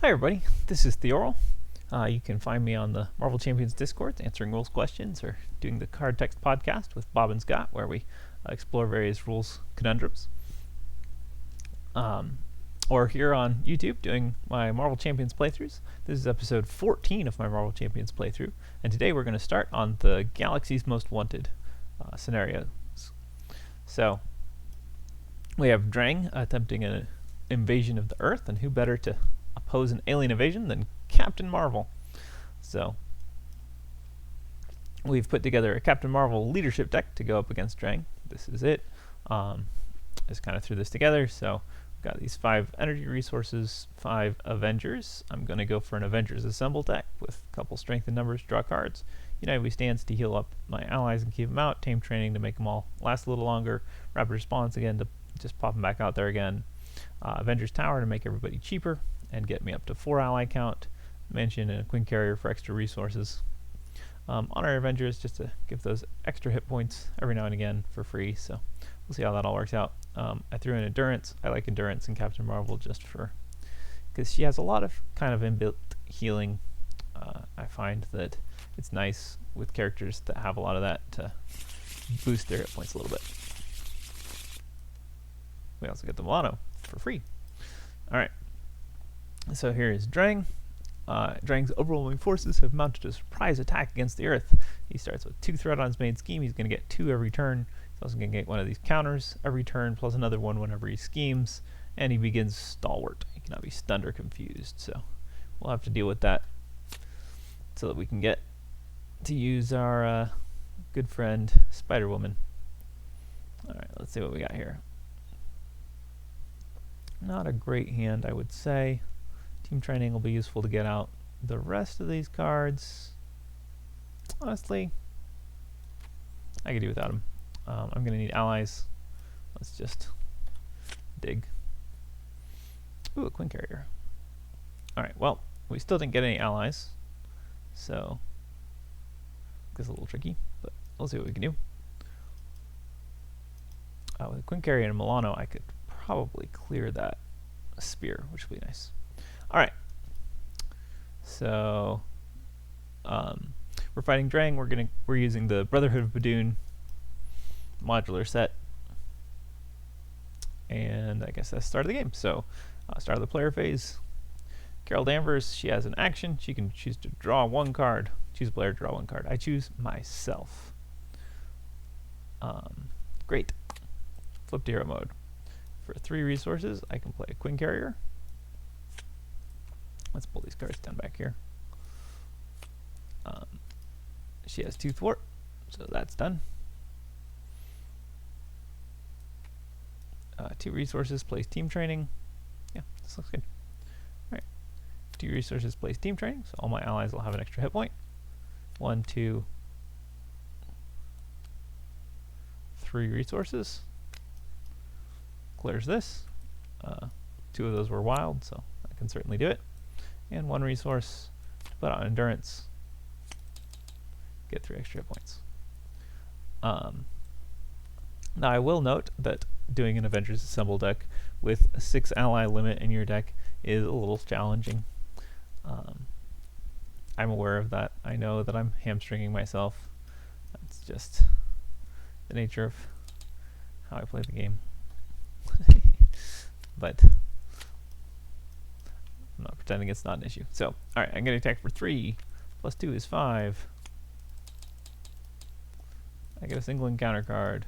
Hi everybody, this is Theoral. You can find me on the Marvel Champions Discord answering rules questions or doing the Card Text podcast with Bob and Scott where we explore various rules conundrums. Or here on YouTube doing my Marvel Champions playthroughs. This is episode 14 of my Marvel Champions playthrough, and today we're going to start on the Galaxy's Most Wanted scenarios. So we have Drang attempting an invasion of the Earth, and who better to oppose an alien invasion than Captain Marvel. So we've put together a Captain Marvel leadership deck to go up against Drang. This is it. Just kind of threw this together. So we've got these 5 energy resources, 5 Avengers. I'm going to go for an Avengers Assemble deck with a couple strength and numbers, draw cards. United We Stands to heal up my allies and keep them out. Tame Training to make them all last a little longer. Rapid Response again to just pop them back out there again. Avengers Tower to make everybody cheaper and get me up to 4 ally count. Mansion and a Queen Carrier for extra resources. Honor Avengers just to give those extra hit points every now and again for free. So we'll see how that all works out. I threw in Endurance. I like Endurance in Captain Marvel just for because she has a lot of kind of inbuilt healing. I find that it's nice with characters that have a lot of that to boost their hit points a little bit. We also get the Milano for free. Alright. So here is Drang. Drang's overwhelming forces have mounted a surprise attack against the Earth. He starts with 2 threat on his main scheme. He's going to get 2 every turn. He's also going to get one of these counters every turn, plus another one whenever he schemes. And he begins Stalwart. He cannot be stunned or confused. So we'll have to deal with that so that we can get to use our good friend Spider-Woman. Alright, let's see what we got here. Not a great hand, I would say. Team Training will be useful to get out the rest of these cards. Honestly, I could do without them. I'm going to need allies. Let's just dig. Ooh, a Queen Carrier. Alright, well, we still didn't get any allies. So, it's a little tricky, but we'll see what we can do. With a Queen Carrier and a Milano, I could probably clear that spear, which would be nice. Alright, so we're fighting Drang. We're using the Brotherhood of Badoon modular set, and I guess that's the start of the game. So start of the player phase. Carol Danvers, she has an action. She can choose to draw 1 card. Choose a player, draw 1 card. I choose myself. Great. Flip to hero mode. For 3 resources, I can play a Queen Carrier. Let's pull these cards down back here. She has 2 thwart, so that's done. 2 resources, plays Team Training. Yeah, this looks good. Alright. 2 resources, plays Team Training, so all my allies will have an extra hit point. 1, 2, 3 resources. Clears this. 2 of those were wild, so I can certainly do it. And 1 resource, put on Endurance, get 3 extra hit points. Now I will note that doing an Avengers Assemble deck with a 6 ally limit in your deck is a little challenging. I'm aware of that. I know that I'm hamstringing myself. That's just the nature of how I play the game. But I'm not pretending it's not an issue. So, alright, I'm going to attack for 3. Plus 2 is 5. I get a single encounter card.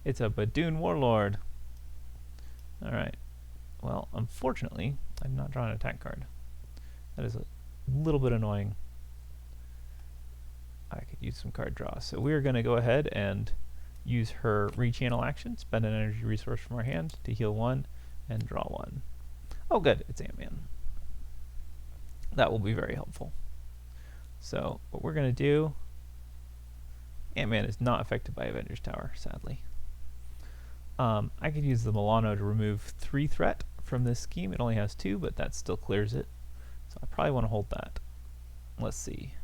It's a Badoon Warlord. Alright. Well, unfortunately, I'm not drawing an attack card. That is a little bit annoying. I could use some card draw. So we're going to go ahead and use her rechannel action, spend an energy resource from our hand to heal 1 and draw 1. Oh good, it's Ant-Man. That will be very helpful. So what we're going to do, Ant-Man is not affected by Avengers Tower, sadly. I could use the Milano to remove 3 threat from this scheme. It only has 2, but that still clears it. So I probably want to hold that. Let's see.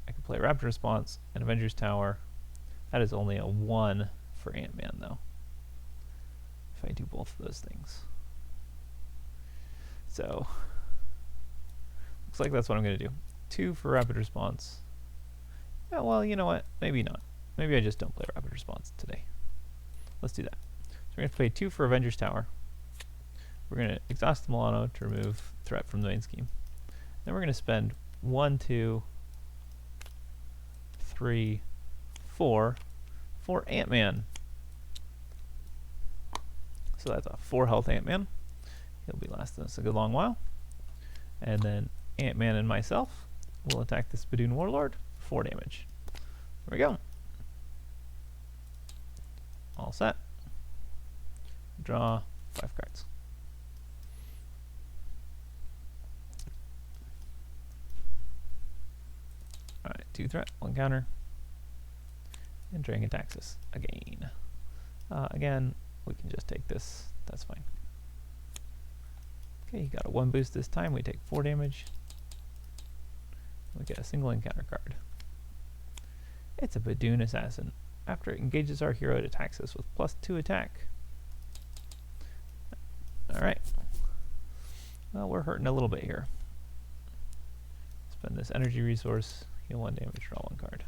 I can play Rapid Response and Avengers Tower. That is only a 1 for Ant-Man, though. If I do both of those things. So looks like that's what I'm going to do. 2 for rapid response. Yeah, well, you know what? Maybe not. Maybe I just don't play rapid response today. Let's do that. So we're going to play 2 for Avengers Tower. We're going to exhaust the Milano to remove threat from the main scheme. Then we're going to spend 1, 2, 3, 4 for Ant-Man. So that's a 4 health Ant-Man. He'll be lasting us a good long while. And then Ant-Man and myself will attack this Badoon Warlord for 4 damage. There we go. All set. Draw 5 cards. Alright, 2 threat, 1 counter. And Drang attacks us again. Again, we can just take this. That's fine. Okay, he got a 1 boost this time. We take 4 damage. We get a single encounter card. It's a Badoon Assassin. After it engages our hero, it attacks us with +2 attack. Alright. Well, we're hurting a little bit here. Spend this energy resource, heal 1 damage, draw 1 card.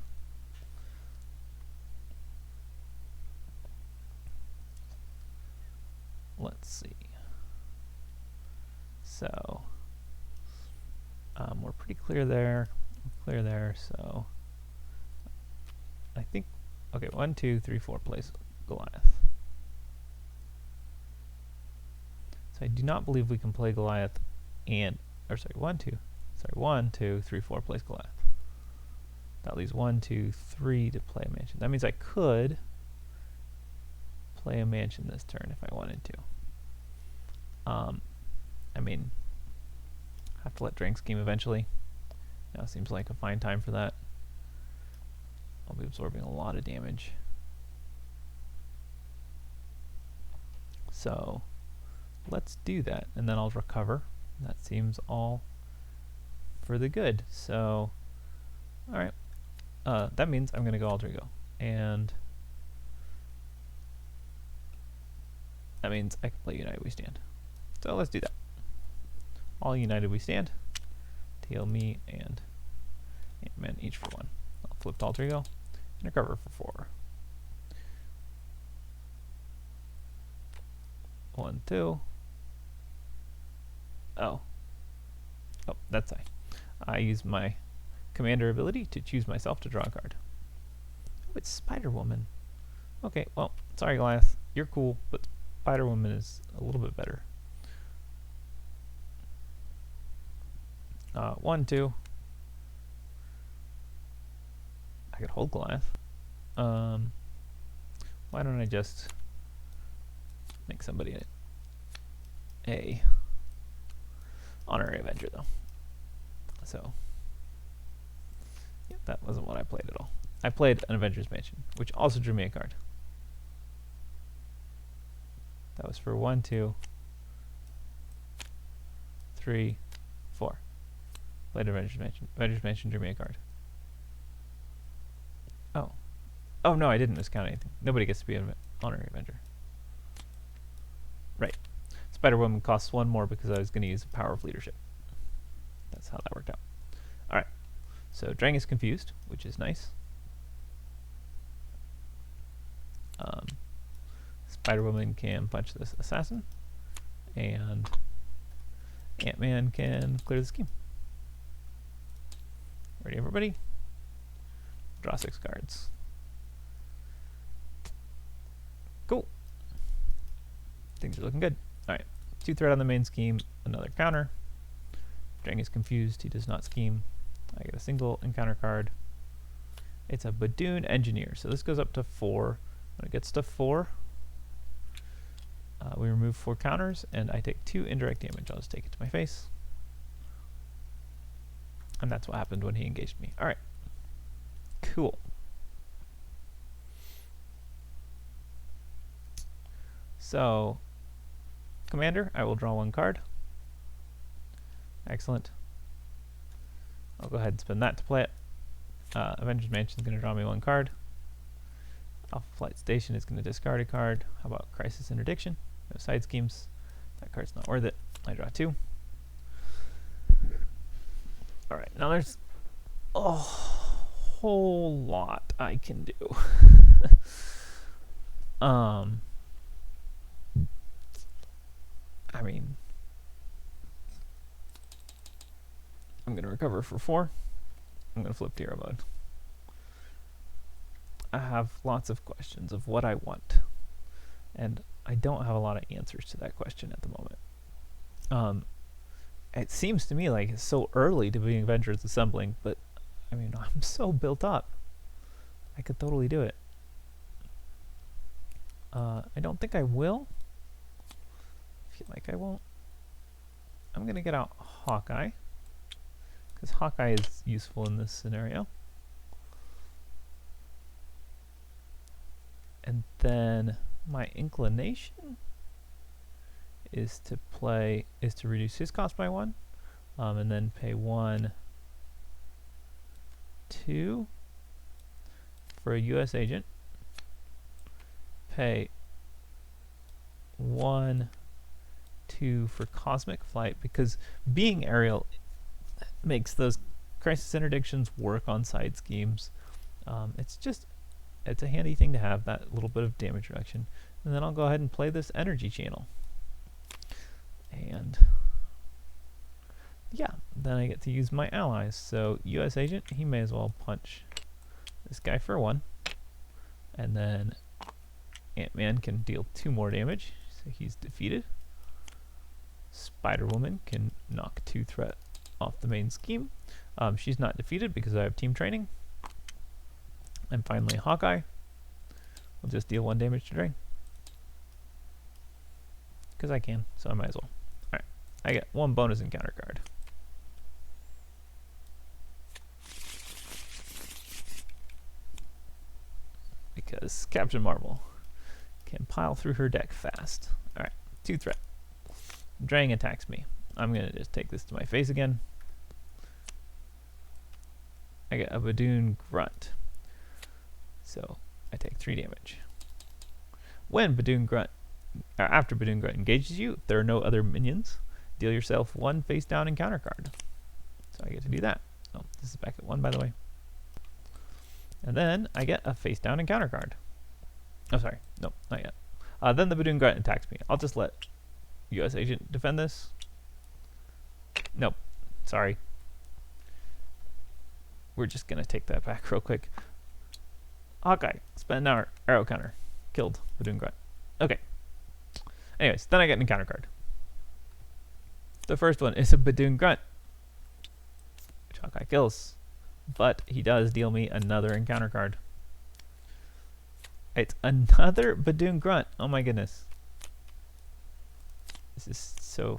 Let's see. So, we're pretty clear there. Clear there, so I think, okay, 1, 2, 3, 4 plays Goliath. So I do not believe we can play Goliath and, or sorry, 1, 2, 3, 4 plays Goliath. That leaves 1, 2, 3 to play a mansion. That means I could play a mansion this turn if I wanted to. I mean, I have to let Drang scheme eventually. Now seems like a fine time for that. I'll be absorbing a lot of damage. So let's do that, and then I'll recover. That seems all for the good. So, alright. That means I'm going to go Alter Ego. And that means I can play United We Stand. So let's do that. All United We Stand. Heal me and Ant-Man each for 1. I'll flip to Alter Ego and recover for 4. 1, 2. Oh, that's I use my commander ability to choose myself to draw a card. Oh, it's Spider-Woman. Okay, well, sorry Goliath, you're cool, but Spider-Woman is a little bit better. 1, 2. I could hold Goliath. Why don't I just make somebody a honorary Avenger, though? So, yeah, that wasn't what I played at all. I played an Avengers Mansion, which also drew me a card. That was for 1, 2, 3, 4. Played Avengers Mansion. Avengers Mansion drew me a card. Oh. Oh, no, I didn't miscount anything. Nobody gets to be an honorary Avenger. Right. Spider-Woman costs 1 more because I was going to use the power of leadership. That's how that worked out. Alright. So Drang is confused, which is nice. Spider-Woman can punch this assassin, and Ant-Man can clear the scheme. Ready, everybody? Draw 6 cards. Cool. Things are looking good. Alright. 2 threat on the main scheme, another counter. Drang is confused, he does not scheme. I get a single encounter card. It's a Badoon Engineer, so this goes up to 4. When it gets to 4, we remove 4 counters, and I take 2 indirect damage. I'll just take it to my face. And that's what happened when he engaged me. Alright. Cool. So, Commander, I will draw 1 card. Excellent. I'll go ahead and spend that to play it. Avengers Mansion is going to draw me 1 card. Alpha Flight Station is going to discard a card. How about Crisis Interdiction? No side schemes. That card's not worth it. I draw 2. Alright, now there's a whole lot I can do. I mean, I'm going to recover for 4. I'm going to flip to hero mode. I have lots of questions of what I want, and I don't have a lot of answers to that question at the moment. It seems to me like it's so early to be Avengers assembling, but I mean, I'm so built up. I could totally do it. I don't think I will. I feel like I won't. I'm going to get out Hawkeye, because Hawkeye is useful in this scenario. And then my inclination is to reduce his cost by 1, and then pay 1, 2 for a US agent, pay 1, 2 for cosmic flight, because being aerial makes those crisis interdictions work on side schemes. It's a handy thing to have, that little bit of damage reduction. And then I'll go ahead and play this energy channel. And yeah, then I get to use my allies. So US agent, he may as well punch this guy for 1. And then Ant-Man can deal 2 more damage, so he's defeated. Spider-Woman can knock 2 threat off the main scheme. She's not defeated because I have team training. And finally, Hawkeye will just deal 1 damage to Drang, because I can, so I might as well. Alright, I get 1 bonus encounter card. Because Captain Marvel can pile through her deck fast. Alright, 2 threat. Drang attacks me. I'm going to just take this to my face again. I get a Badoon Grunt. So I take 3 damage. When Badoon Grunt, after Badoon Grunt engages you, there are no other minions. Deal yourself 1 face down encounter card. So I get to do that. Oh, this is back at 1, by the way. And then I get a face down encounter card. Oh, sorry. No, not yet. Then the Badoon Grunt attacks me. I'll just let US Agent defend this. Nope. Sorry. We're just going to take that back real quick. Hawkeye, spend an hour, arrow counter, killed Badoon Grunt. Okay. Anyways, then I get an encounter card. The first one is a Badoon Grunt, which Hawkeye kills, but he does deal me another encounter card. It's another Badoon Grunt. Oh my goodness. This is so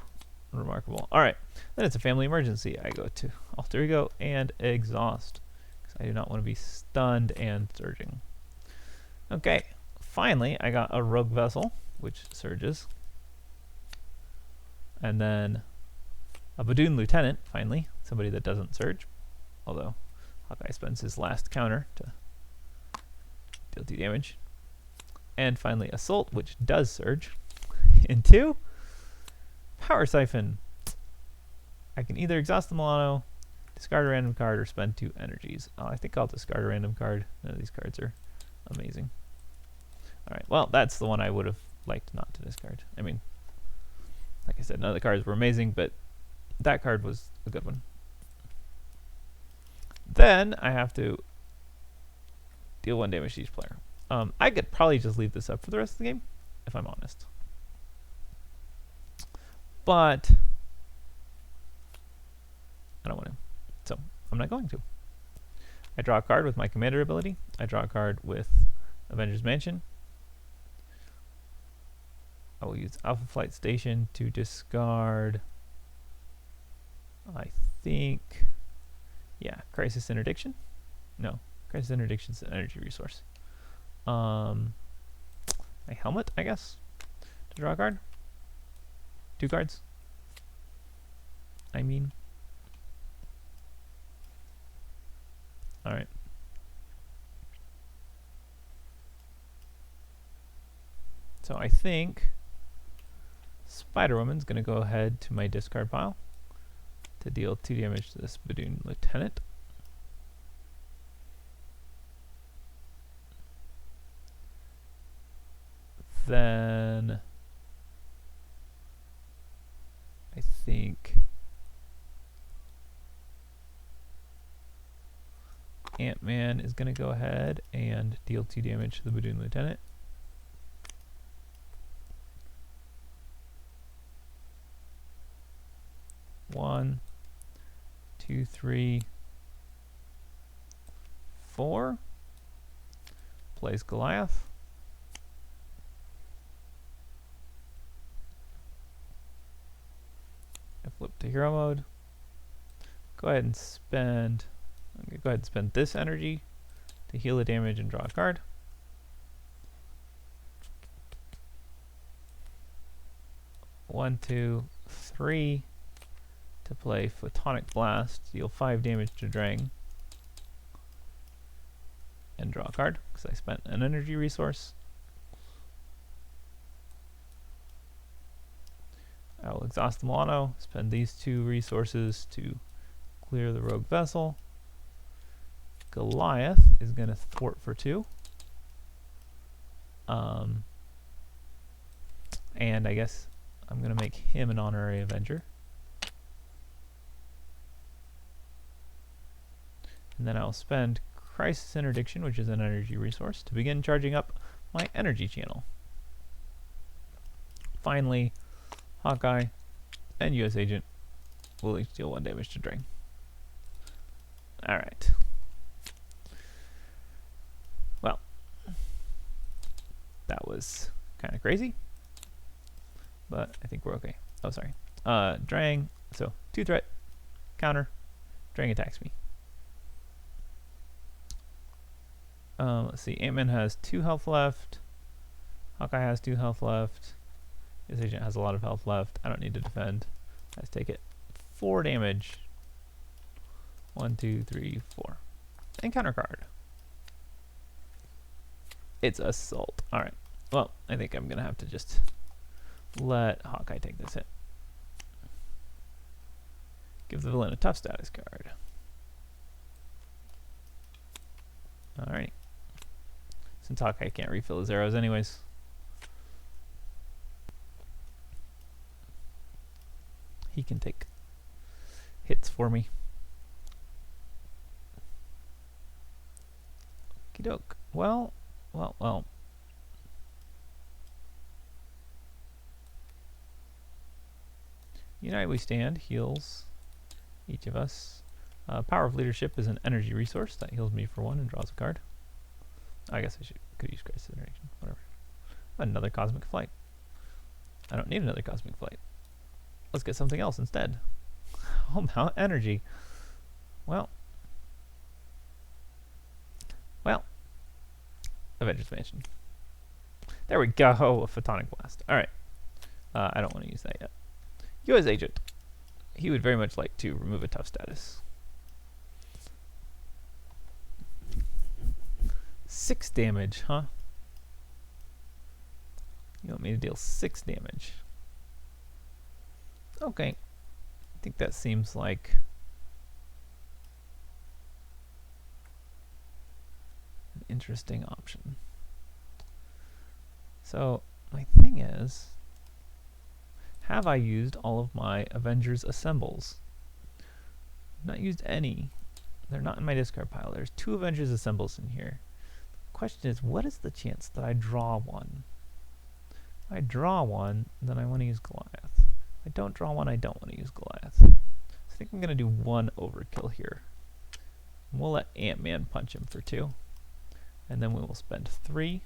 remarkable. Alright, then it's a family emergency. I go to Alter Ego and Exhaust, because I do not want to be stunned and surging. Okay, finally I got a Rogue Vessel, which surges. And then a Badoon Lieutenant, finally, somebody that doesn't surge. Although Hawkeye spends his last counter to deal 2 damage. And finally Assault, which does surge into Power Siphon. I can either exhaust the Milano, discard a random card, or spend 2 energies. I think I'll discard a random card. None of these cards are amazing. Alright, well, that's the one I would have liked not to discard. I mean, like I said, none of the cards were amazing, but that card was a good one. Then I have to deal 1 damage to each player. I could probably just leave this up for the rest of the game, if I'm honest. But I don't want to, so I'm not going to. I draw a card with my commander ability. I draw a card with Avengers Mansion. I will use Alpha Flight Station to discard, I think, yeah, Crisis Interdiction. No, Crisis Interdiction's an energy resource. My helmet, I guess, to draw a card. 2 cards. I mean. Alright. So I think Spider-Woman's going to go ahead to my discard pile, to deal 2 damage to this Badoon Lieutenant. Then I think Ant-Man is going to go ahead and deal 2 damage to the Badoon Lieutenant. One, two, 3, 4. Plays Goliath. I flip to hero mode. Go ahead and spend. I'm gonna go ahead and spend this energy to heal the damage and draw a card. One, 2, 3 to play Photonic Blast, deal 5 damage to Drang, and draw a card because I spent an energy resource. I will exhaust the Milano, spend these 2 resources to clear the rogue vessel. Goliath is going to thwart for 2. And I guess I'm going to make him an honorary Avenger. And then I'll spend Crisis Interdiction, which is an energy resource, to begin charging up my energy channel. Finally, Hawkeye and US Agent will each deal 1 damage to Drang. Alright. Well, that was kind of crazy, but I think we're okay. Oh, sorry. Drang, so 2 threat, counter, Drang attacks me. Let's see, Ant-Man has 2 health left, Hawkeye has 2 health left, this agent has a lot of health left. I don't need to defend. Let's take it. 4 damage. 1, 2, 3, 4. And counter card. It's Assault. Alright. Well, I think I'm going to have to just let Hawkeye take this hit. Give the villain a tough status card. Alright. Since Hawkeye can't refill his arrows anyways. He can take hits for me. Okie doke. Well. Unite We Stand heals each of us. Power of Leadership is an energy resource that heals me for 1 and draws a card. I guess I could use Crisis Interdiction. Whatever. Another Cosmic Flight. I don't need another Cosmic Flight. Let's get something else instead. Oh, Mount Energy. Well. Avengers Mansion. There we go. A Photonic Blast. Alright. I don't want to use that yet. US Agent. He would very much like to remove a tough status. 6 damage, huh? You want me to deal 6 damage? Okay. I think that seems like an interesting option. So, my thing is, have I used all of my Avengers Assembles? I've not used any. They're not in my discard pile. There's 2 Avengers Assembles in here. The question is, what is the chance that I draw one? If I draw one, then I want to use Goliath. If I don't draw one, I don't want to use Goliath. So I think I'm going to do 1 overkill here. And we'll let Ant-Man punch him for 2. And then we will spend 3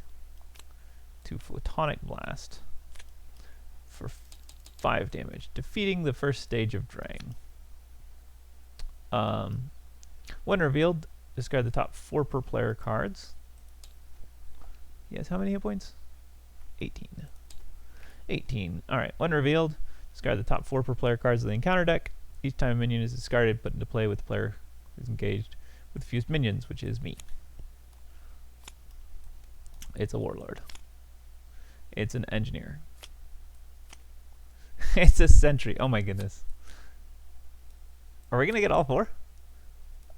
to Photonic Blast for 5 damage, defeating the first stage of Drang. When revealed, discard the top 4 per player cards. He has how many hit points? 18. 18. Alright, when revealed, discard the top 4 per player cards of the encounter deck. Each time a minion is discarded, put into play with the player who's engaged with fused minions, which is me. It's a warlord. It's an engineer. It's a sentry. Oh my goodness. Are we going to get all 4?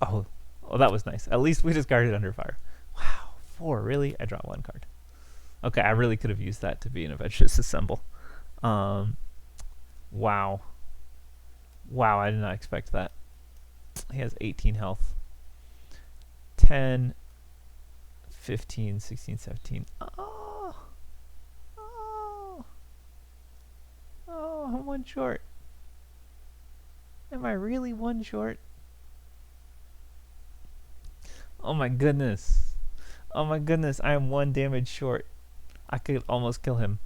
Oh, well, that was nice. At least we discarded under fire. Wow, 4, really? I dropped 1 card. Okay, I really could have used that to be an Adventurous Assemble. Wow. Wow, I did not expect that. He has 18 health. 10, 15, 16, 17. Oh, I'm 1 short. Am I really 1 short? Oh my goodness. Oh my goodness, I am 1 damage short. I could almost kill him.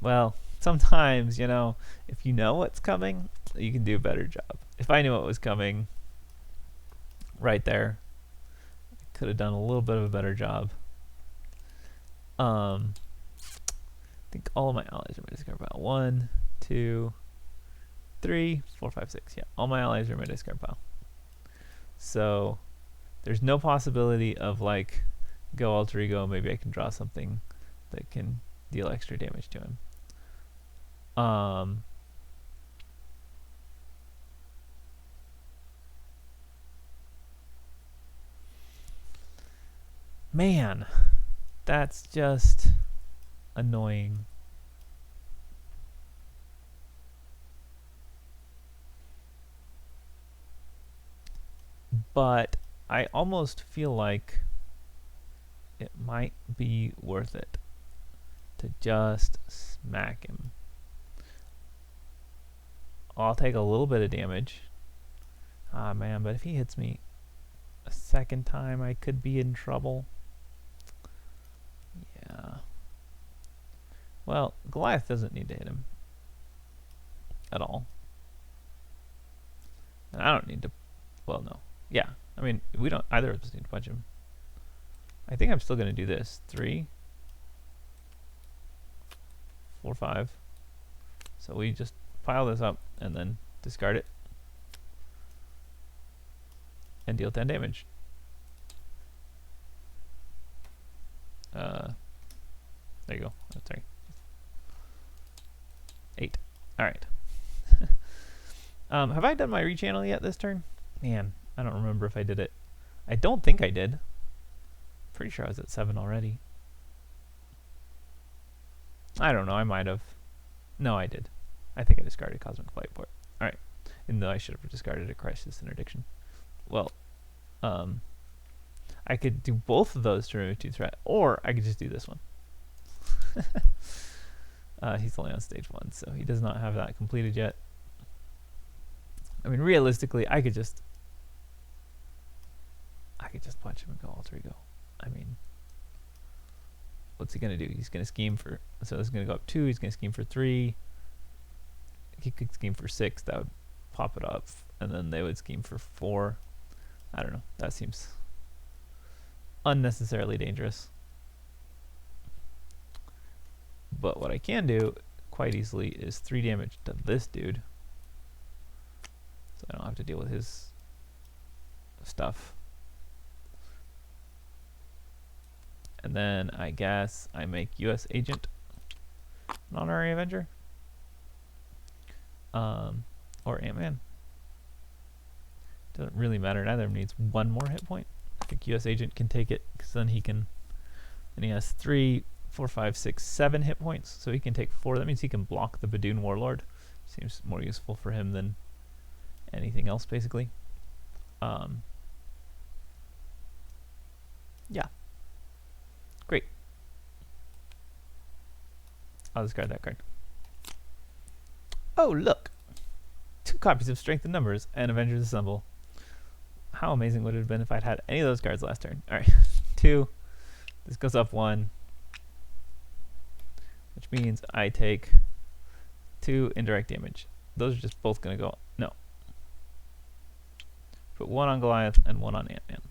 Well, sometimes, you know, if you know what's coming, you can do a better job. If I knew what was coming right there, I could have done a little bit of a better job. I think all of my allies are in my discard pile. 1, 2, 3, 4, 5, 6. Yeah, all my allies are in my discard pile. So there's no possibility of like go alter ego. Maybe I can draw something that can deal extra damage to him. Man, that's just annoying. But I almost feel like it might be worth it to just smack him. I'll take a little bit of damage. Ah, man, but if he hits me a second time, I could be in trouble. Yeah. Well, Goliath doesn't need to hit him at all. And I don't need to, well, no. Yeah, I mean, we don't, either of us need to punch him. I think I'm still going to do this. 3, 4, 5. So we just pile this up and then discard it and deal 10 damage. There you go. Oh, sorry. 8. Alright. Have I done my rechannel yet this turn? Man, I don't remember if I did it. I don't think I did. Pretty sure I was at 7 already. I don't know, I might have. No, I did. I think I discarded Cosmic Flight for it. Alright. Even though I should have discarded a Crisis Interdiction. Well, I could do both of those to remove 2 threat, or I could just do this one. He's only on stage 1, so he does not have that completed yet. I mean, realistically, I could just punch him and go alter ego. I mean, what's he gonna do? He's gonna scheme for, so this is gonna go up 2. He's gonna scheme for 3. He could scheme for 6. That would pop it up, and then they would scheme for 4. I don't know. That seems unnecessarily dangerous. But what I can do quite easily is 3 damage to this dude, so I don't have to deal with his stuff. And then I guess I make US Agent an honorary Avenger. Or Ant-Man. Doesn't really matter. Neither of them needs 1 more hit point. I think US Agent can take it, because then he can, and he has 3, 4, 5, 6, 7 hit points, so he can take 4. That means he can block the Badoon Warlord. Seems more useful for him than anything else, basically. Yeah. Great. I'll discard that card. Oh, look! 2 copies of Strength in Numbers and Avengers Assemble. How amazing would it have been if I'd had any of those cards last turn? Alright, 2. This goes up 1. Which means I take 2 indirect damage. Those are just both going to go... No. Put 1 on Goliath and 1 on Ant-Man.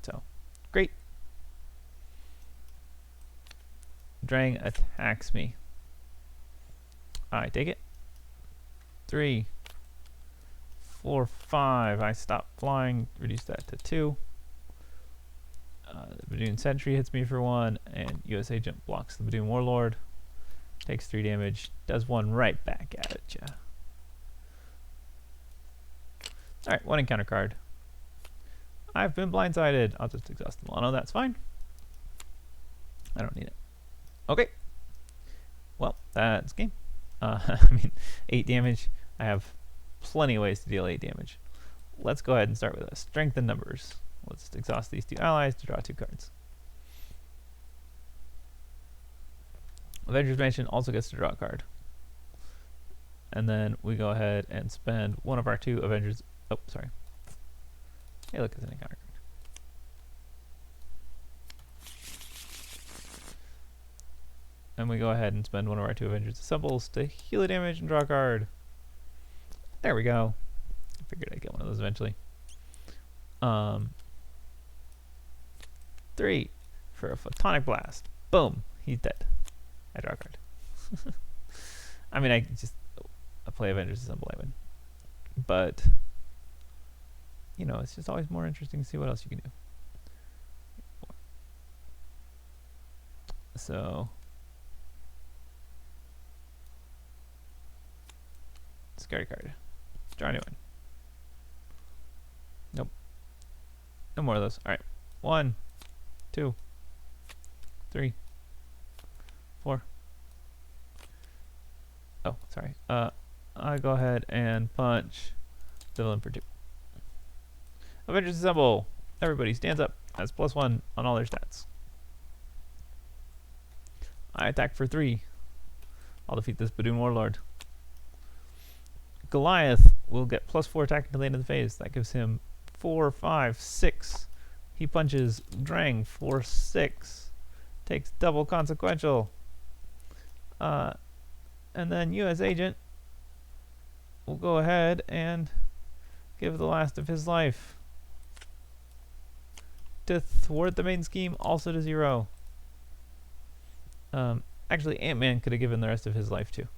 So, great. Drang attacks me. I take it. 3, 4, 5. I stop flying. Reduce that to 2. The Badoon Sentry hits me for 1, and US Agent blocks the Badoon Warlord. takes 3 damage, does 1 right back at it, yeah. Alright, 1 encounter card. I've been blindsided. I'll just exhaust the mono, that's fine. I don't need it. Okay. Well, that's game. I mean, 8 damage. I have plenty of ways to deal 8 damage. Let's go ahead and start with a strength in numbers. Let's exhaust these 2 allies to draw 2 cards. Avengers Mansion also gets to draw a card. And then we go ahead and spend one of our 2 Avengers. Oh, sorry. Hey, look, it's an encounter card. And we go ahead and spend one of our 2 Avengers Assembles to heal the damage and draw a card. There we go. I figured I'd get one of those eventually. 3 for a Photonic Blast. Boom. He's dead. I draw a card. I mean, I play Avengers Assemble, I win. But, you know, it's just always more interesting to see what else you can do. So, discard a card. Draw a new one. Nope. No more of those. Alright. 1, 2, 3, 4. Oh, sorry. I go ahead and punch the villain for 2. Avengers Assemble. Everybody stands up. Has +1 on all their stats. I attack for 3. I'll defeat this Badoon Warlord. Goliath will get +4 attack until the end of the phase. That gives him 4, 5, 6. He punches Drang for 6. Takes double consequential. And then you as agent will go ahead and give the last of his life to thwart the main scheme, also to 0. Actually, Ant-Man could have given the rest of his life too,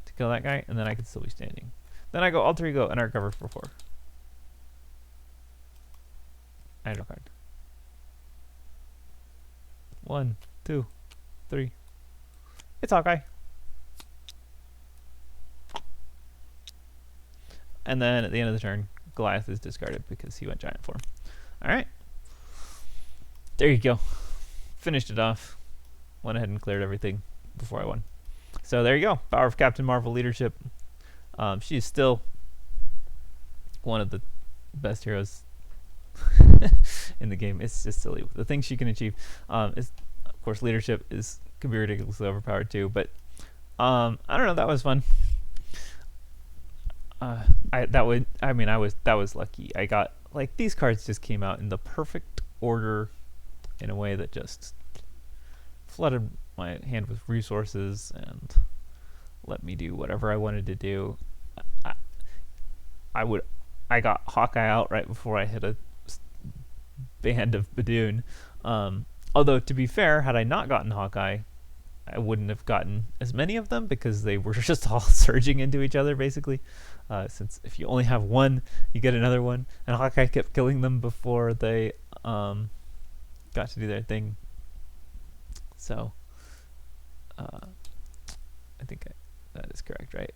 to kill that guy, and then I could still be standing. Then I go alter ego and I recover for 4. I draw a card. 1, 2, 3. It's Hawkeye. And then at the end of the turn, Goliath is discarded because he went giant form. Alright. There you go. Finished it off. Went ahead and cleared everything before I won. So there you go. Power of Captain Marvel leadership. She's still one of the best heroes in the game. It's just silly. The things she can achieve. Is, of course, leadership can be ridiculously overpowered too. But I don't know. That was fun. That was lucky. I got, like, these cards just came out in the perfect order in a way that just flooded my hand with resources and let me do whatever I wanted to do. I got Hawkeye out right before I hit a band of Badoon. Although, to be fair, had I not gotten Hawkeye, I wouldn't have gotten as many of them because they were just all surging into each other, basically. Since if you only have one, you get another one. And Hawkeye kept killing them before they got to do their thing. So, I think that is correct, right?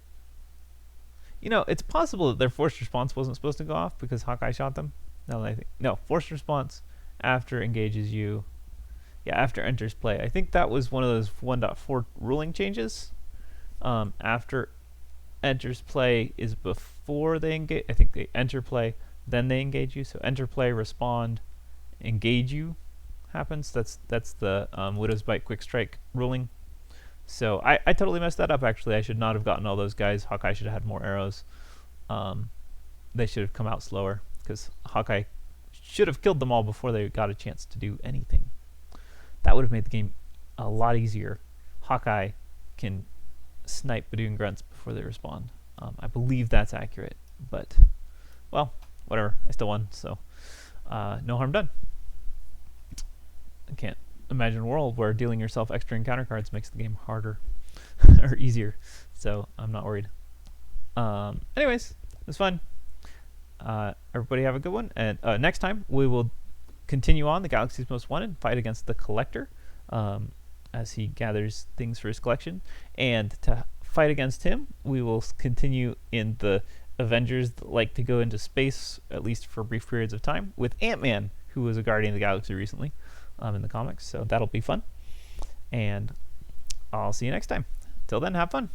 You know, it's possible that their forced response wasn't supposed to go off because Hawkeye shot them. Now that I think, no, forced response after engages you. Yeah, after enters play. I think that was one of those 1.4 ruling changes. After enters play is before they engage. I think they enter play, then they engage you. So enter play, respond, engage you happens. That's the Widow's Bite Quick Strike ruling. So I totally messed that up, actually. I should not have gotten all those guys. Hawkeye should have had more arrows. They should have come out slower because Hawkeye should have killed them all before they got a chance to do anything. That would have made the game a lot easier. Hawkeye can snipe Badoon grunts before they respond. I believe that's accurate, but, well, whatever. I still won, so no harm done. I can't imagine a world where dealing yourself extra encounter cards makes the game harder or easier, so I'm not worried. Anyways, it was fun. Everybody have a good one, and next time we will continue on the Galaxy's Most Wanted, fight against the Collector. as he gathers things for his collection. And to fight against him, we will continue in the Avengers that like to go into space, at least for brief periods of time, with Ant-Man, who was a Guardian of the Galaxy recently in the comics. So that'll be fun. And I'll see you next time. Till then, have fun.